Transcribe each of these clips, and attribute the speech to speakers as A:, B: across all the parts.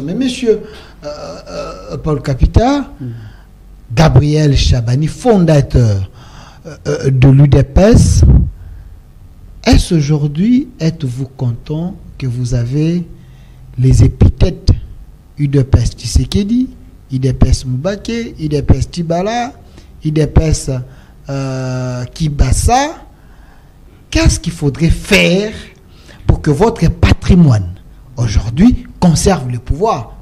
A: Mais monsieur Paul Kapita, Gabriel Chabani, fondateur de l'UDPS, est-ce aujourd'hui, êtes-vous content que vous avez les épithètes UDPS Tshisekedi, UDPS Moubake, UDPS Tibala, UDPS Kibasa? Qu'est-ce qu'il faudrait faire pour que votre patrimoine aujourd'hui conserve le pouvoir?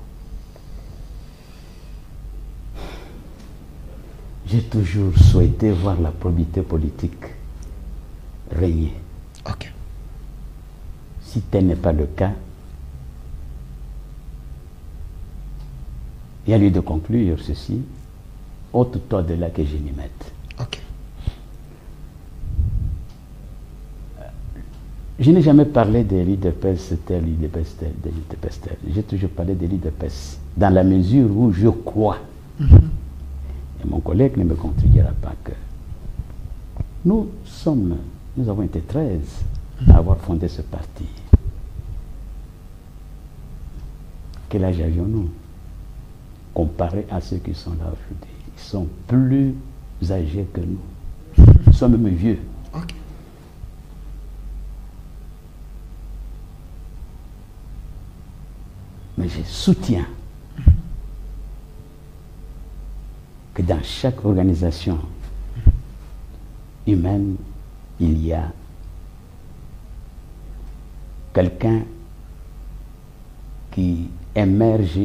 B: J'ai toujours souhaité voir la probité politique régner.
A: Ok.
B: Si tel n'est pas le cas, il y a lieu de conclure ceci, au-delà de là que je m'y mette.
A: Ok.
B: Je n'ai jamais parlé de l'UDPS tel, l'UDPS tel, de l'UDPS tel. J'ai toujours parlé de l'UDPS, dans la mesure où je crois. Et mon collègue ne me contredira pas que nous avons été 13 à avoir fondé ce parti. Quel âge avions-nous comparé à ceux qui sont là aujourd'hui? Ils sont plus âgés que nous. Nous sommes même vieux.
A: Ok.
B: Mais je soutiens que dans chaque organisation humaine, il y a quelqu'un qui émerge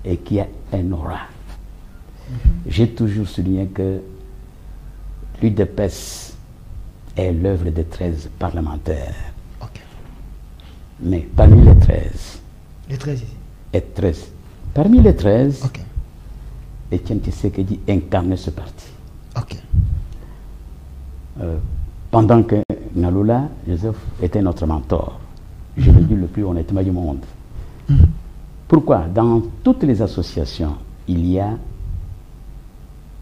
B: et qui a un aura. J'ai toujours souligné que l'UDPS est l'œuvre de 13 parlementaires.
A: Ok.
B: Mais parmi les 13,
A: Les 13 ici.
B: et 13. Parmi les 13,
A: Ok.
B: Etienne Tshisekedi incarnait ce parti.
A: Ok.
B: Pendant que Naloula Joseph était notre mentor, je le dis le plus honnêtement du monde. Pourquoi? Dans toutes les associations, il y a,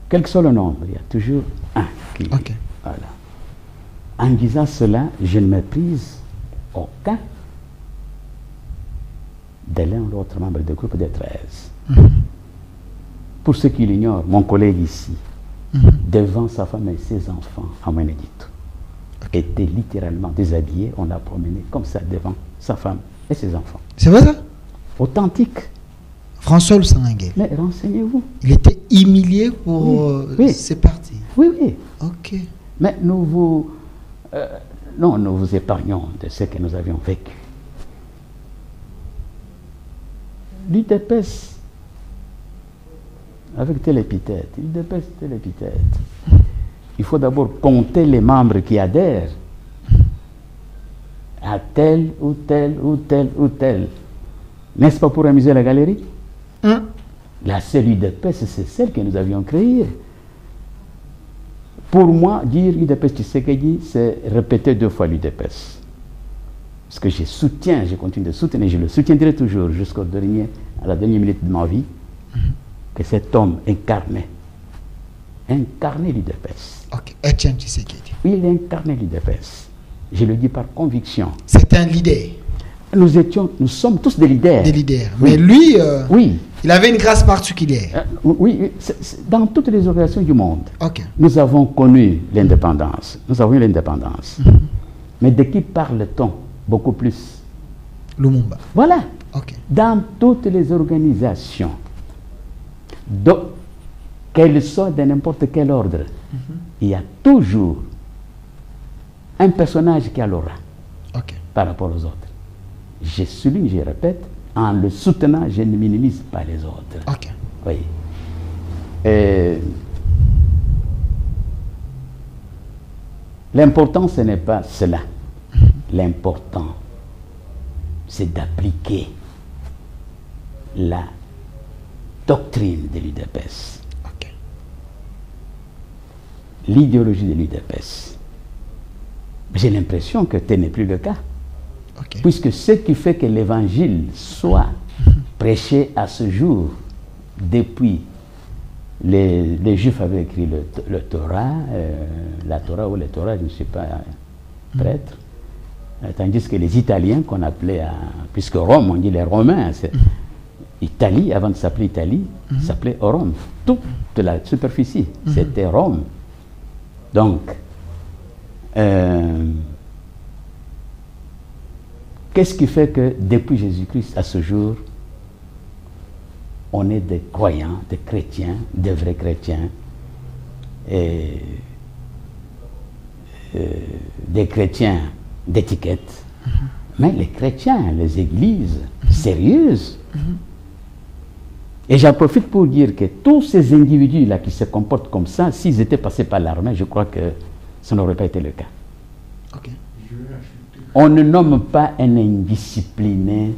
B: quel que soit le nombre, il y a toujours un qui...
A: Ok.
B: Voilà. En disant cela, je ne méprise aucun de l'un ou l'autre membre du groupe des 13. Pour ceux qui l'ignorent, mon collègue ici, devant sa femme et ses enfants, à Monédito, était littéralement déshabillé. On l'a promené comme ça devant sa femme et ses enfants.
A: C'est vrai ça?
B: Authentique.
A: François Lusangangué.
B: Mais renseignez-vous.
A: Il était humilié pour
B: Oui.
A: ses partis.
B: Oui, oui.
A: Ok.
B: Mais nous vous épargnons de ce que nous avions vécu. L'UDPS, avec telle épithète, l'UDPS, telle épithète. Il faut d'abord compter les membres qui adhèrent à tel ou tel ou tel ou tel. N'est-ce pas pour amuser la galerie? La seule UDPS, c'est celle que nous avions créée. Pour moi, dire l'UDPS Tshisekedi, c'est répéter 2 fois l'UDPS. Parce que je continue de soutenir, je le soutiendrai toujours jusqu'à la dernière minute de ma vie, que cet homme incarnait l'UDPS.
A: Ok. Etienne Tshisekedi.
B: Il incarnait l'UDPS. Je le dis par conviction.
A: C'est un leader.
B: Nous sommes tous des leaders.
A: Des leaders.
B: Oui.
A: Mais lui,
B: Oui.
A: il avait une grâce particulière.
B: Oui, dans toutes les organisations du monde,
A: Ok.
B: nous avons connu l'indépendance. Nous avons eu l'indépendance. Mais de qui parle-t-on beaucoup plus?
A: Lumumba.
B: Voilà.
A: Ok.
B: Dans toutes les organisations, qu'elles soient de n'importe quel ordre, il y a toujours un personnage qui a l'aura
A: Ok.
B: par rapport aux autres. Je souligne, je répète, en le soutenant, je ne minimise pas les autres.
A: Ok.
B: Oui. L'important, ce n'est pas cela. L'important, c'est d'appliquer la doctrine de l'UDPS,
A: Ok.
B: l'idéologie de l'UDPS. J'ai l'impression que tel n'est plus le cas.
A: Ok.
B: Puisque ce qui fait que l'évangile soit prêché à ce jour, depuis les Juifs avaient écrit le Torah, la Torah ou le Torah, je ne sais pas, prêtre, tandis que les Italiens qu'on appelait, puisque Rome, on dit les Romains, Italie, avant de s'appeler Italie, s'appelait Rome. Toute la superficie, c'était Rome. Donc, qu'est-ce qui fait que depuis Jésus-Christ à ce jour, on est des croyants, des chrétiens, des vrais chrétiens, et des chrétiens d'étiquette, mais les chrétiens, les églises sérieuses. Et j'en profite pour dire que tous ces individus-là qui se comportent comme ça, s'ils étaient passés par l'armée, je crois que ça n'aurait pas été le cas.
A: Ok.
B: On ne nomme pas un indiscipliné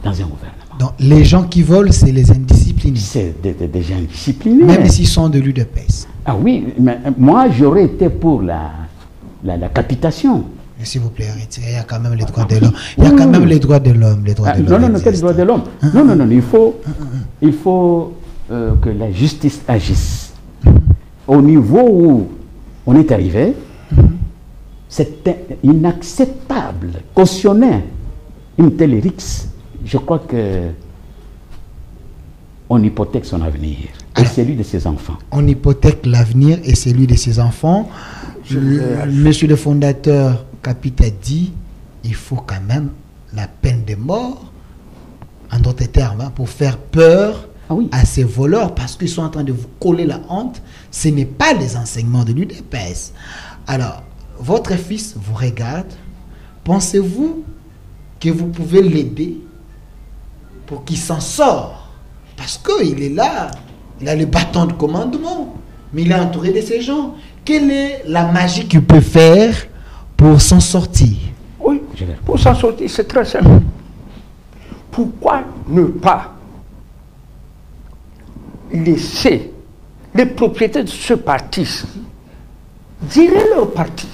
B: dans un gouvernement.
A: Donc, les gens qui volent, c'est les indisciplinés.
B: C'est des gens disciplinés.
A: Même s'ils sont de l'UDPS.
B: Ah oui, mais moi j'aurais été pour la capitation.
A: S'il vous plaît, arrêtez. Il y a quand même les droits de l'homme. Il y a quand même les droits de l'homme.
B: Non, quels droits de l'homme? Non, il faut que la justice agisse. Au niveau où on est arrivé, c'est inacceptable. Cautionner une telle rixe, je crois que on hypothèque son avenir et celui de ses enfants. On
A: hypothèque l'avenir et celui de ses enfants. Monsieur le fondateur Kapit a dit il faut quand même la peine de mort, en d'autres termes, pour faire peur à ces voleurs, parce qu'ils sont en train de vous coller la honte. Ce n'est pas les enseignements de l'UDPS. Alors, votre fils vous regarde. Pensez-vous que vous pouvez l'aider pour qu'il s'en sorte? Parce qu'il est là, il a le bâton de commandement, mais il est entouré de ces gens. Quelle est la magie qu'il peut faire pour s'en sortir?
C: Oui, pour s'en sortir, c'est très simple. Pourquoi ne pas laisser les propriétaires de ce parti gérer leur parti?